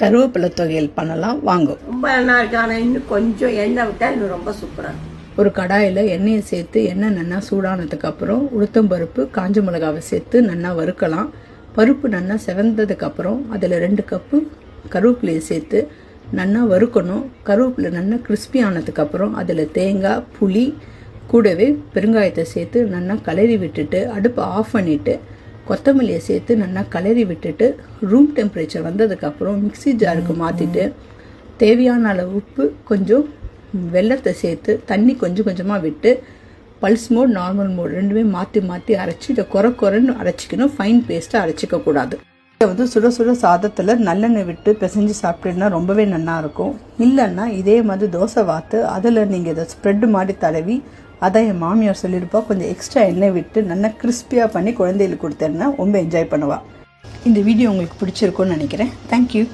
கருவேப்பிலை துவையல் பண்ணலாம் வாங்க. ரொம்ப நல்லா இருக்கு. ஆனால் இன்னும் கொஞ்சம் எண்ணெய் விட்டால் இன்னும் ரொம்ப சூப்பராக இருக்கும். ஒரு கடாயில் எண்ணெயை சேர்த்து எண்ணெய் நல்லா சூடானதுக்கு அப்புறம் உளுத்தம்பருப்பு காஞ்ச மிளகாவை சேர்த்து நல்லா வறுக்கலாம். பருப்பு நல்லா செவந்ததுக்கு அப்புறம் அதில் 2 கப்பு கருவேப்பிலையை சேர்த்து நல்லா வறுக்கணும். கருவேப்பிலை நல்லா கிறிஸ்பி ஆனதுக்கப்புறம் அதில் தேங்காய் புளி கூடவே பெருங்காயத்தை சேர்த்து நல்லா கிளறி விட்டுட்டு அடுப்பை ஆஃப் பண்ணிவிட்டு கொத்தமல்லியை சேர்த்து நல்லா கிளறி விட்டுட்டு ரூம் டெம்பரேச்சர் வந்ததுக்கப்புறம் மிக்ஸி ஜாருக்கு மாற்றிட்டு தேவையான அளவு உப்பு கொஞ்சம் வெல்லத்தை சேர்த்து தண்ணி கொஞ்சம் கொஞ்சமாக விட்டு பல்ஸ் மோட் நார்மல் மோட் ரெண்டுமே மாற்றி மாற்றி அரைச்சி இதை குறைன்னு அரைச்சிக்கணும். ஃபைன் பேஸ்ட்டாக அரைச்சிக்கக்கூடாது. இதை சுட சுட சாதத்தில் நல்லெண்ணெய் விட்டு பிசைஞ்சு சாப்பிட்டீங்கன்னா ரொம்பவே நல்லாயிருக்கும். இல்லைன்னா இதே மாதிரி தோசை வாத்து அதில் நீங்கள் இதை ஸ்ப்ரெட்டு மாதிரி தடவி அதான் என் மாமியார் சொல்லியிருப்பா கொஞ்சம் எக்ஸ்ட்ரா எண்ணெய் விட்டு நல்லா கிறிஸ்பியாக பண்ணி குழந்தைகளுக்கு கொடுத்தேன்னா ரொம்ப என்ஜாய் பண்ணுவாள். இந்த வீடியோ உங்களுக்கு பிடிச்சிருக்கும்னு நினைக்கிறேன். தேங்க்யூ.